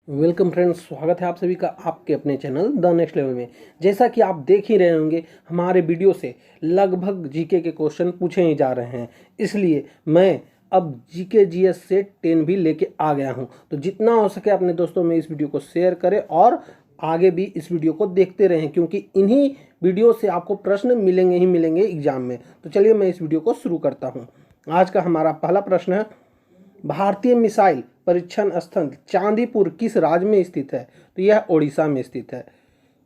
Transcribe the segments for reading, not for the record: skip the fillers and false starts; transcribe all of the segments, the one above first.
Welcome friends, स्वागत है आप सभी का आपके अपने चैनल द नेक्स्ट लेवल में। जैसा कि आप देख ही रहे होंगे, हमारे वीडियो से लगभग जीके के क्वेश्चन पूछे ही जा रहे हैं। इसलिए मैं अब जीके जीएस से 10 भी लेके आ गया हूं। तो जितना हो सके अपने दोस्तों में इस वीडियो को शेयर करें और आगे भी इस वीडियो को देखते रहें, क्योंकि इन्हीं वीडियो से आपको प्रश्न मिलेंगे ही मिलेंगे एग्जाम में। तो चलिए मैं इस वीडियो को शुरू करता हूँ। आज का हमारा पहला प्रश्न है, भारतीय मिसाइल परीक्षण स्थल चांदीपुर किस राज्य में स्थित है? तो यह ओडिशा में स्थित है।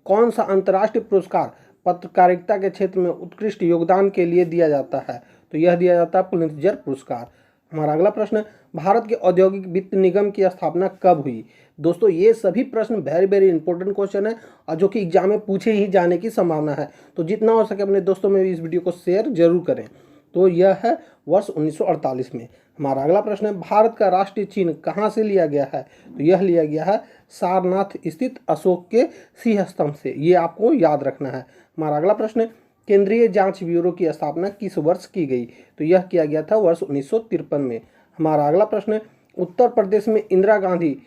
कौन सा अंतर्राष्ट्रीय पुरस्कार पत्रकारिता के क्षेत्र में उत्कृष्ट योगदान के लिए दिया जाता है? तो यह दिया जाता है पुलित्जर पुरस्कार। हमारा अगला प्रश्न है, भारत के औद्योगिक वित्त निगम की स्थापना कब हुई? दोस्तों ये सभी प्रश्न वेरी वेरी इंपॉर्टेंट क्वेश्चन है और जो कि एग्जाम में पूछे ही जाने की संभावना है। तो जितना हो सके अपने दोस्तों में इस वीडियो को शेयर जरूर करें। तो यह है वर्ष 1948 में। हमारा अगला प्रश्न है, भारत का राष्ट्रीय चिन्ह कहाँ से लिया गया है? तो यह लिया गया है सारनाथ स्थित अशोक के सिंह स्तंभ से। ये आपको याद रखना है। हमारा अगला प्रश्न है, केंद्रीय जांच ब्यूरो की स्थापना किस वर्ष की गई? तो यह किया गया था वर्ष 1953 में। हमारा अगला प्रश्न है, उत्तर प्रदेश में इंदिरा गांधी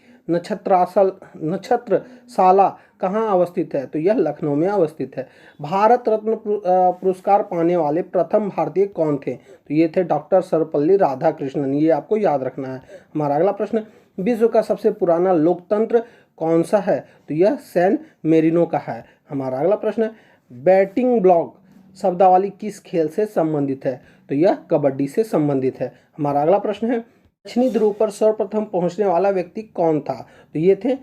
नक्षत्रशाला कहाँ अवस्थित है? तो यह लखनऊ में अवस्थित है। भारत रत्न पुरस्कार पाने वाले प्रथम भारतीय कौन थे? तो ये थे डॉक्टर सर्वपल्ली राधाकृष्णन। ये आपको याद रखना है। हमारा अगला प्रश्न, विश्व का सबसे पुराना लोकतंत्र कौन सा है? तो यह सैन मेरिनो का है। हमारा अगला प्रश्न, बैटिंग ब्लॉक शब्दावली किस खेल से संबंधित है? तो यह कबड्डी से संबंधित है। हमारा अगला प्रश्न है, दक्षिणी ध्रुव पर सर्वप्रथम पहुंचने वाला व्यक्ति कौन था? तो ये थे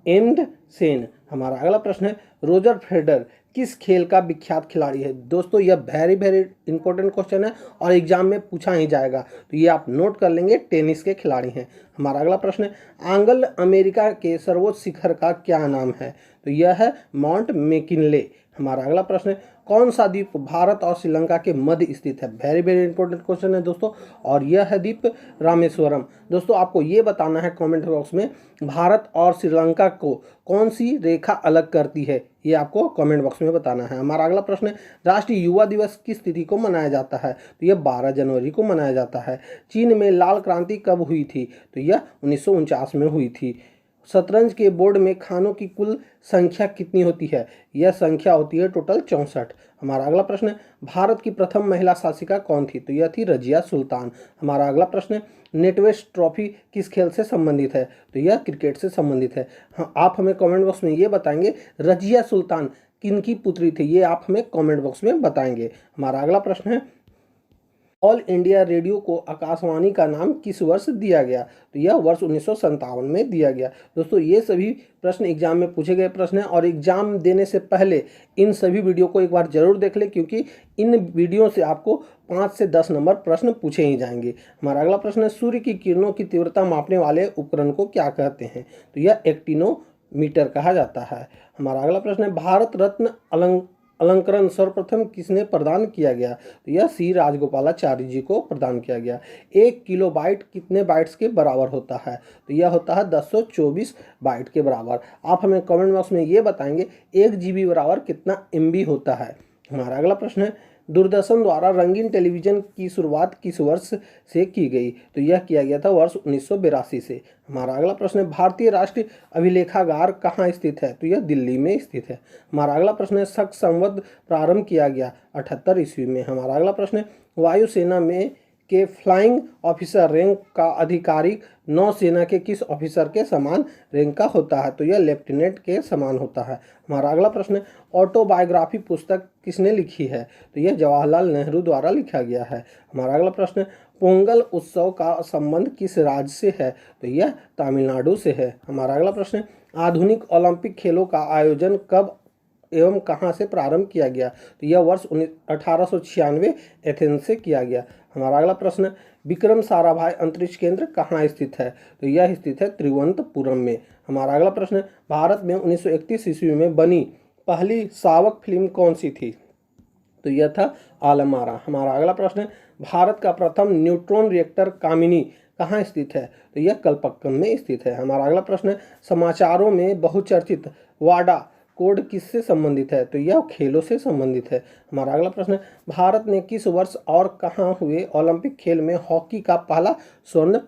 एम्ड सेन। हमारा अगला प्रश्न है, रोजर फेडरर किस खेल का विख्यात खिलाड़ी है? दोस्तों यह वेरी वेरी इंपॉर्टेंट क्वेश्चन है और एग्जाम में पूछा ही जाएगा, तो ये आप नोट कर लेंगे, टेनिस के खिलाड़ी हैं। हमारा अगला प्रश्न है, आंग्ल अमेरिका के सर्वोच्च शिखर का क्या नाम है? तो यह है माउंट मैकिनले। हमारा अगला प्रश्न है, कौन सा द्वीप भारत और श्रीलंका के मध्य स्थित है? वेरी वेरी इंपॉर्टेंट क्वेश्चन है दोस्तों, और यह है द्वीप रामेश्वरम। दोस्तों आपको ये बताना है कमेंट बॉक्स में, भारत और श्रीलंका को कौन सी रेखा अलग करती है? ये आपको कमेंट बॉक्स में बताना है। हमारा अगला प्रश्न है, राष्ट्रीय युवा दिवस किस तिथि को मनाया जाता है? तो यह 12 जनवरी को मनाया जाता है। चीन में लाल क्रांति कब हुई थी? तो यह 1949 में हुई थी। शतरंज के बोर्ड में खानों की कुल संख्या कितनी होती है? यह संख्या होती है टोटल 64। हमारा अगला प्रश्न है, भारत की प्रथम महिला शासिका कौन थी? तो यह थी रजिया सुल्तान। हमारा अगला प्रश्न है, नेटवेस्ट ट्रॉफी किस खेल से संबंधित है? तो यह क्रिकेट से संबंधित है। हाँ, आप हमें कमेंट बॉक्स में ये बताएंगे रजिया सुल्तान किनकी पुत्री थी? ये आप हमें कमेंट बॉक्स में बताएंगे। हमारा अगला प्रश्न है, ऑल इंडिया रेडियो को आकाशवाणी का नाम किस वर्ष दिया गया? तो यह वर्ष 1957 में दिया गया। दोस्तों ये सभी प्रश्न एग्जाम में पूछे गए प्रश्न हैं और एग्जाम देने से पहले इन सभी वीडियो को एक बार जरूर देख लें, क्योंकि इन वीडियो से आपको 5 से 10 नंबर प्रश्न पूछे ही जाएंगे। हमारा अगला प्रश्न है, सूर्य की किरणों की तीव्रता मापने वाले उपकरण को क्या कहते हैं? तो यह एक्टिनोमीटर कहा जाता है। हमारा अगला प्रश्न है, भारत रत्न अलंकरण सर्वप्रथम किसने प्रदान किया गया? तो यह सी राजगोपालाचारी जी को प्रदान किया गया। 1 किलो बाइट कितने बाइट्स के बराबर होता है? तो यह होता है 1024 बाइट के बराबर। आप हमें कमेंट बॉक्स में ये बताएंगे 1 GB बराबर कितना MB होता है। हमारा अगला प्रश्न है, दूरदर्शन द्वारा रंगीन टेलीविजन की शुरुआत किस वर्ष से की गई? तो यह किया गया था वर्ष 1982 से। हमारा अगला प्रश्न है, भारतीय राष्ट्रीय अभिलेखागार कहाँ स्थित है? तो यह दिल्ली में स्थित है। हमारा अगला प्रश्न है, शक संवत प्रारंभ किया गया 78 ईस्वी में। हमारा अगला प्रश्न है, वायुसेना में के फ्लाइंग ऑफिसर रैंक का अधिकारी नौसेना के किस ऑफिसर के समान रैंक का होता है? तो यह लेफ्टिनेंट के समान होता है। हमारा अगला प्रश्न है, ऑटोबायोग्राफी पुस्तक किसने लिखी है? तो यह जवाहरलाल नेहरू द्वारा लिखा गया है। हमारा अगला प्रश्न है, पोंगल उत्सव का संबंध किस राज्य से है? तो यह तमिलनाडु से है। हमारा अगला प्रश्न है, आधुनिक ओलंपिक खेलों का आयोजन कब एवं कहाँ से प्रारंभ किया गया? तो यह वर्ष 1896 एथेंस से किया गया। हमारा अगला प्रश्न, विक्रम साराभाई अंतरिक्ष केंद्र कहाँ स्थित है? तो यह स्थित है तिरुवनंतपुरम में। हमारा अगला प्रश्न, भारत में 1931 ईस्वी में बनी पहली सावक फिल्म कौन सी थी? तो यह था आलमारा। हमारा अगला प्रश्न, भारत का प्रथम न्यूट्रॉन रिएक्टर कामिनी कहाँ स्थित है? तो यह कलपक्कम में स्थित है। हमारा अगला प्रश्न, समाचारों में बहुचर्चित वाडा कोड किससे संबंधित है? तो यह खेलों से संबंधित है। हमारा अगला प्रश्न, भारत ने किस वर्ष और कहाँ हुए ओलंपिक खेल में हॉकी का पहला स्वर्ण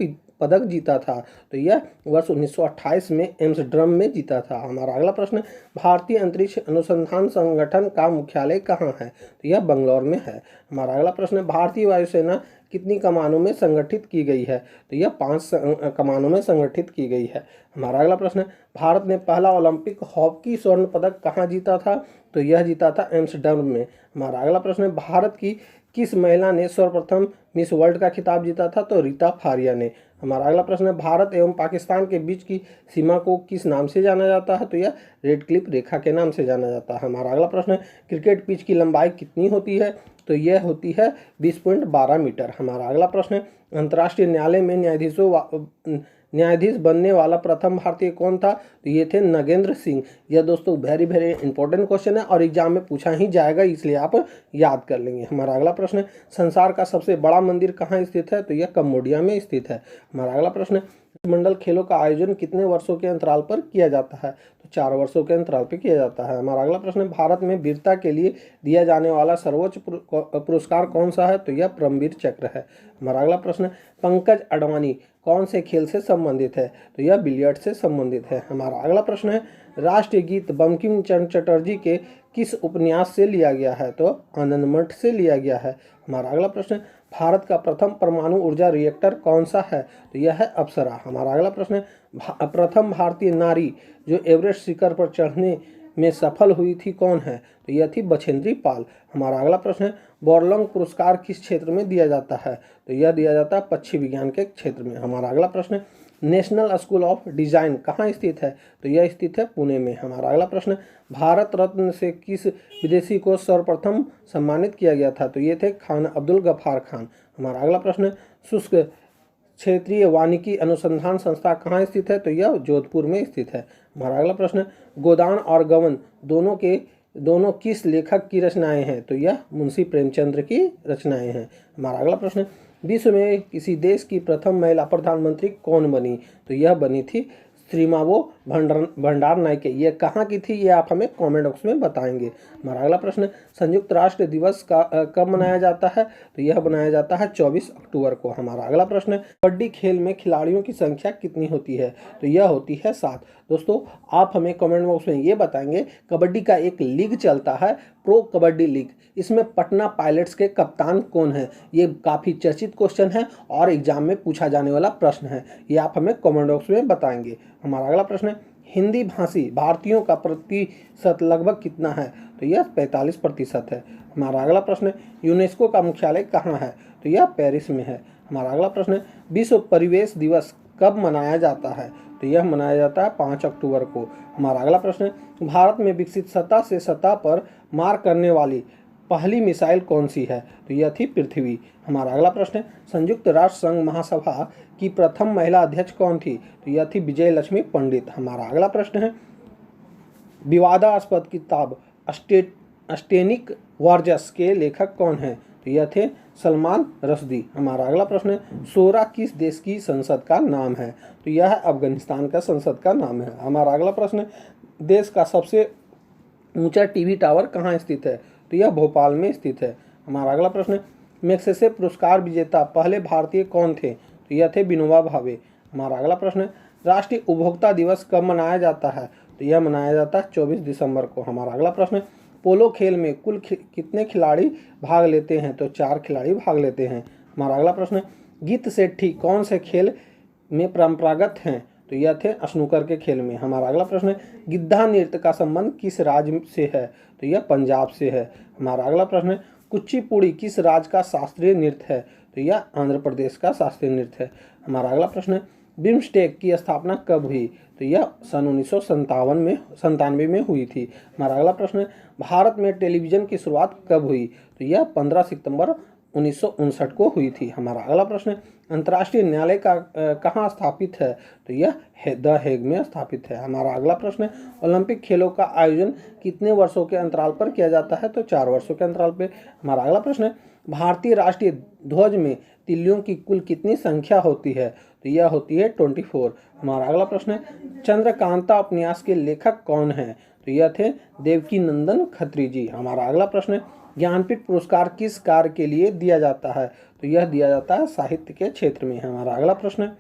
पदक जीता था? तो यह वर्ष 1928 में एम्स्टर्डम में जीता था। हमारा अगला प्रश्न, भारतीय अंतरिक्ष अनुसंधान संगठन का मुख्यालय कहाँ है? तो यह बंगलौर में है। हमारा अगला प्रश्न, भारतीय वायुसेना कितनी कमानों में संगठित की गई है? तो यह 5 कमानों में संगठित की गई है। हमारा अगला प्रश्न, भारत ने पहला ओलंपिक हॉकी स्वर्ण पदक कहाँ जीता था? तो यह जीता था एम्स्टर्डम में। हमारा अगला प्रश्न, भारत की किस महिला ने सर्वप्रथम मिस वर्ल्ड का खिताब जीता था? तो रीता फारिया ने। हमारा अगला प्रश्न, भारत एवं पाकिस्तान के बीच की सीमा को किस नाम से जाना जाता है? तो यह रेड क्लिफ रेखा के नाम से जाना जाता है। हमारा अगला प्रश्न, क्रिकेट पिच की लंबाई कितनी होती है? तो यह होती है 20.12 मीटर। हमारा अगला प्रश्न, अंतर्राष्ट्रीय न्यायालय में न्यायाधीश बनने वाला प्रथम भारतीय कौन था? तो ये थे नगेंद्र सिंह। यह दोस्तों वेरी वेरी इंपॉर्टेंट क्वेश्चन है और एग्जाम में पूछा ही जाएगा, इसलिए आप याद कर लेंगे। हमारा अगला प्रश्न, संसार का सबसे बड़ा मंदिर कहाँ स्थित है? तो यह कंबोडिया में स्थित है। हमारा अगला प्रश्न, मंडल खेलों का आयोजन कितने वर्षों के अंतराल पर किया जाता है? तो 4 वर्षों के अंतराल पर किया जाता है। हमारा अगला प्रश्न, भारत में वीरता के लिए दिया जाने वाला सर्वोच्च पुरस्कार कौन सा है? तो यह परमवीर चक्र है। हमारा अगला प्रश्न, पंकज अडवाणी कौन से खेल से संबंधित है? तो यह बिलियर्ड से संबंधित है। हमारा अगला प्रश्न है, राष्ट्रीय गीत बंकिम चंद्र चटर्जी के किस उपन्यास से लिया गया है? तो आनंद मठ से लिया गया है। हमारा अगला प्रश्न, भारत का प्रथम परमाणु ऊर्जा रिएक्टर कौन सा है? तो यह है अप्सरा। हमारा अगला प्रश्न, प्रथम भारतीय नारी जो एवरेस्ट शिखर पर चढ़ने में सफल हुई थी कौन है? तो यह थी बछेंद्री पाल। हमारा अगला प्रश्न है, बोरलॉन्ग पुरस्कार किस क्षेत्र में दिया जाता है? तो यह दिया जाता है पक्षी विज्ञान के क्षेत्र में। हमारा अगला प्रश्न, नेशनल स्कूल ऑफ डिजाइन कहाँ स्थित है? तो यह स्थित है पुणे में। हमारा अगला प्रश्न, भारत रत्न से किस विदेशी को सर्वप्रथम सम्मानित किया गया था? तो ये थे खान अब्दुल गफ्फार खान। हमारा अगला प्रश्न, शुष्क क्षेत्रीय वानिकी अनुसंधान संस्था कहाँ स्थित है? तो यह जोधपुर में स्थित है। हमारा अगला प्रश्न, गोदान और गबन दोनों किस लेखक की रचनाएं हैं? तो यह मुंशी प्रेमचंद्र की रचनाएं हैं। हमारा अगला प्रश्न, विश्व में किसी देश की प्रथम महिला प्रधानमंत्री कौन बनी? तो यह बनी थी श्रीमावो भंडार नायके। ये कहाँ की थी, ये आप हमें कमेंट बॉक्स में बताएंगे। हमारा अगला प्रश्न, संयुक्त राष्ट्र दिवस का कब मनाया जाता है? तो यह मनाया जाता है 24 अक्टूबर को। हमारा अगला प्रश्न, कबड्डी खेल में खिलाड़ियों की संख्या कितनी होती है? तो यह होती है 7। दोस्तों आप हमें कमेंट बॉक्स में ये बताएंगे, कबड्डी का एक लीग चलता है प्रो कबड्डी लीग, इसमें पटना पायलट्स के कप्तान कौन है? ये काफ़ी चर्चित क्वेश्चन है और एग्जाम में पूछा जाने वाला प्रश्न है, ये आप हमें कमेंट बॉक्स में बताएंगे। हमारा अगला प्रश्न है, हिंदी भाषी भारतीयों का प्रतिशत लगभग कितना है? तो यह 45% है। हमारा अगला प्रश्न, यूनेस्को का मुख्यालय कहाँ है? तो यह पेरिस में है। हमारा अगला प्रश्न, विश्व परिवेश दिवस कब मनाया जाता है? तो यह मनाया जाता है 5 अक्टूबर को। हमारा अगला प्रश्न, भारत में विकसित सतह से सतह पर मार करने वाली पहली मिसाइल कौन सी है? तो यह थी पृथ्वी। हमारा अगला प्रश्न, संयुक्त राष्ट्र संघ महासभा की प्रथम महिला अध्यक्ष कौन थी? तो यह थी विजय लक्ष्मी पंडित। हमारा अगला प्रश्न है, विवादास्पद किताब अस्टेनिक वर्जस के लेखक कौन है? तो यह थे सलमान रश्दी। हमारा अगला प्रश्न, सोरा किस देश की संसद का नाम है? तो यह अफगानिस्तान का संसद का नाम है। हमारा अगला प्रश्न, देश का सबसे ऊंचा टीवी टावर कहाँ स्थित है? तो यह भोपाल में स्थित है। हमारा अगला प्रश्न, मैग्सेसे पुरस्कार विजेता पहले भारतीय कौन थे? तो यह थे विनोबा भावे। हमारा अगला प्रश्न, राष्ट्रीय उपभोक्ता दिवस कब मनाया जाता है? तो यह मनाया जाता है 24 दिसंबर को। हमारा अगला प्रश्न, पोलो खेल में कुल कितने खिलाड़ी भाग लेते हैं? तो 4 खिलाड़ी भाग लेते हैं। हमारा अगला प्रश्न, गीत सेट्ठी कौन से खेल में परंपरागत हैं? तो यह थे स्नूकर के खेल में। हमारा अगला प्रश्न, गिद्धा नृत्य का संबंध किस राज्य से है? तो यह पंजाब से है। हमारा अगला प्रश्न, कुचिपुड़ी किस राज्य का शास्त्रीय नृत्य है? तो यह आंध्र प्रदेश का शास्त्रीय नृत्य है। हमारा अगला प्रश्न, बिम्स्टेक की स्थापना कब हुई? तो यह सन 1997 में हुई थी। हमारा अगला प्रश्न, भारत में टेलीविजन की शुरुआत कब हुई? तो यह 15 सितंबर 1959 को हुई थी। हमारा अगला प्रश्न, अंतर्राष्ट्रीय न्यायालय का कहाँ स्थापित है? तो यह द हेग में स्थापित है। हमारा अगला प्रश्न, ओलंपिक खेलों का आयोजन कितने वर्षों के अंतराल पर किया जाता है? तो 4 वर्षों के अंतराल पर। हमारा अगला प्रश्न, भारतीय राष्ट्रीय ध्वज में तिलियों की कुल कितनी संख्या होती है? तो यह होती है 24। हमारा अगला प्रश्न, चंद्रकांता उपन्यास के लेखक कौन हैं? तो यह थे देवकी नंदन खत्री जी। हमारा अगला प्रश्न, ज्ञानपीठ पुरस्कार किस कार्य के लिए दिया जाता है? तो यह दिया जाता है साहित्य के क्षेत्र में। हमारा अगला प्रश्न,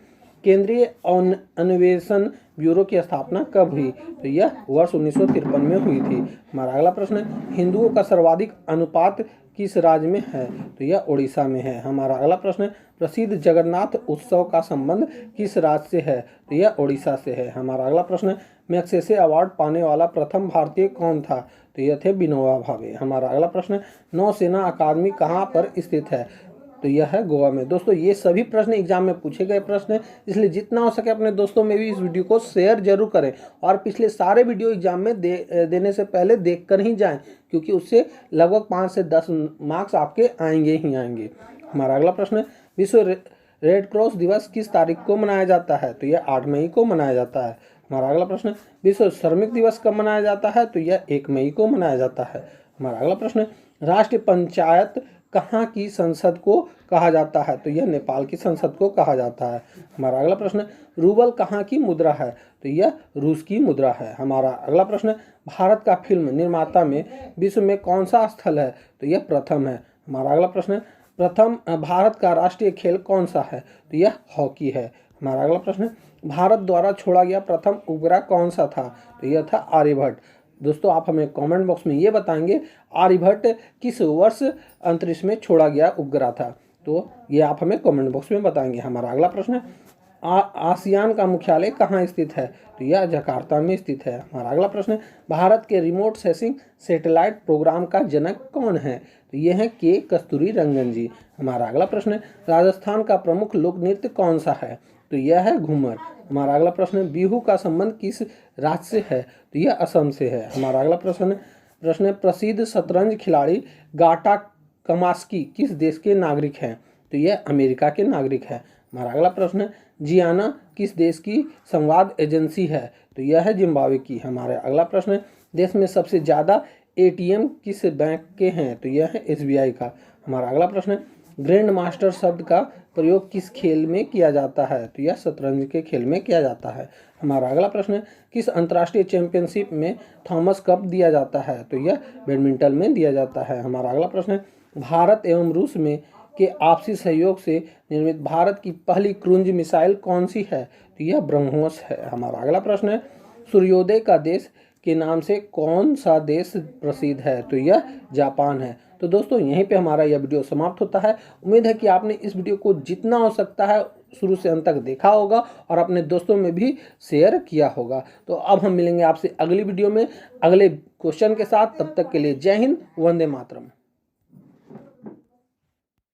केंद्रीय अन्वेषण ब्यूरो की स्थापना कब हुई? तो यह वर्ष 1953 में हुई थी। हमारा अगला प्रश्न है, हिंदुओं का सर्वाधिक अनुपात किस राज्य में है? तो यह उड़ीसा में है। हमारा अगला प्रश्न है, प्रसिद्ध जगन्नाथ उत्सव का संबंध किस राज्य से है? तो यह उड़ीसा से है। हमारा अगला प्रश्न है, मैग्सेसे अवार्ड पाने वाला प्रथम भारतीय कौन था? तो यह थे विनोबा भावे। हमारा अगला प्रश्न है, नौसेना अकादमी कहाँ पर स्थित है? तो यह है गोवा में। दोस्तों ये सभी प्रश्न एग्जाम में पूछे गए प्रश्न हैं, इसलिए जितना हो सके अपने दोस्तों में भी इस वीडियो को शेयर जरूर करें और पिछले सारे वीडियो एग्जाम में देने से पहले देख कर ही जाएं, क्योंकि उससे लगभग 5 से 10 मार्क्स आपके आएंगे ही आएंगे। हमारा अगला प्रश्न है, विश्व रेड क्रॉस दिवस किस तारीख को मनाया जाता है? तो यह 8 मई को मनाया जाता है। हमारा अगला प्रश्न है, विश्व श्रमिक दिवस कब मनाया जाता है? तो यह 1 मई को मनाया जाता है। हमारा अगला प्रश्न है, राष्ट्रीय पंचायत कहाँ की संसद को कहा जाता है? तो यह नेपाल की संसद को कहा जाता है। हमारा अगला प्रश्न है, रूबल कहाँ की मुद्रा है? तो यह रूस की मुद्रा है। हमारा अगला प्रश्न है, भारत का फिल्म निर्माता में विश्व में कौन सा स्थल है? तो यह प्रथम है। हमारा अगला प्रश्न है, प्रथम भारत का राष्ट्रीय खेल कौन सा है? तो यह हॉकी है। हमारा अगला प्रश्न है, भारत द्वारा छोड़ा गया प्रथम उपग्रह कौन सा था? तो यह था आर्यभट्ट। दोस्तों आप हमें कमेंट बॉक्स में ये बताएंगे आर्यभट्ट किस वर्ष अंतरिक्ष में छोड़ा गया उपग्रह था? तो ये आप हमें कमेंट बॉक्स में बताएंगे। हमारा अगला प्रश्न है, आसियान का मुख्यालय कहाँ स्थित है? तो यह जकार्ता में स्थित है। हमारा अगला प्रश्न है, भारत के रिमोट सेंसिंग सैटेलाइट प्रोग्राम का जनक कौन है? तो यह है के कस्तूरी रंगन जी। हमारा अगला प्रश्न है, राजस्थान का प्रमुख लोक नृत्य कौन सा है? तो यह है घूमर। हमारा अगला प्रश्न है, बिहू का संबंध किस राज्य से है? तो यह असम से है। हमारा अगला प्रश्न है, प्रसिद्ध शतरंज खिलाड़ी गाटा कमास्की किस देश के नागरिक हैं? तो यह अमेरिका के नागरिक है। हमारा अगला प्रश्न है, जियाना किस देश की संवाद एजेंसी है? तो यह है जिम्बाब्वे की। हमारा अगला प्रश्न है, देश में सबसे ज़्यादा एटीएम किस बैंक के हैं? तो यह है एसबीआई का। हमारा अगला प्रश्न है, ग्रैंड मास्टर शब्द का प्रयोग किस खेल में किया जाता है? तो यह शतरंज के खेल में किया जाता है। हमारा अगला प्रश्न है, किस अंतर्राष्ट्रीय चैंपियनशिप में थॉमस कप दिया जाता है? तो यह बैडमिंटन में दिया जाता है। हमारा अगला प्रश्न है, भारत एवं रूस में के आपसी सहयोग से निर्मित भारत की पहली क्रूज मिसाइल कौन सी है? तो यह ब्रह्मोस है। हमारा अगला प्रश्न है, सूर्योदय का देश के नाम से कौन सा देश प्रसिद्ध है? तो यह जापान है। तो दोस्तों यहीं पे हमारा यह वीडियो समाप्त होता है। उम्मीद है कि आपने इस वीडियो को जितना हो सकता है शुरू से अंत तक देखा होगा और अपने दोस्तों में भी शेयर किया होगा। तो अब हम मिलेंगे आपसे अगली वीडियो में अगले क्वेश्चन के साथ। तब तक के लिए जय हिंद, वंदे मातरम।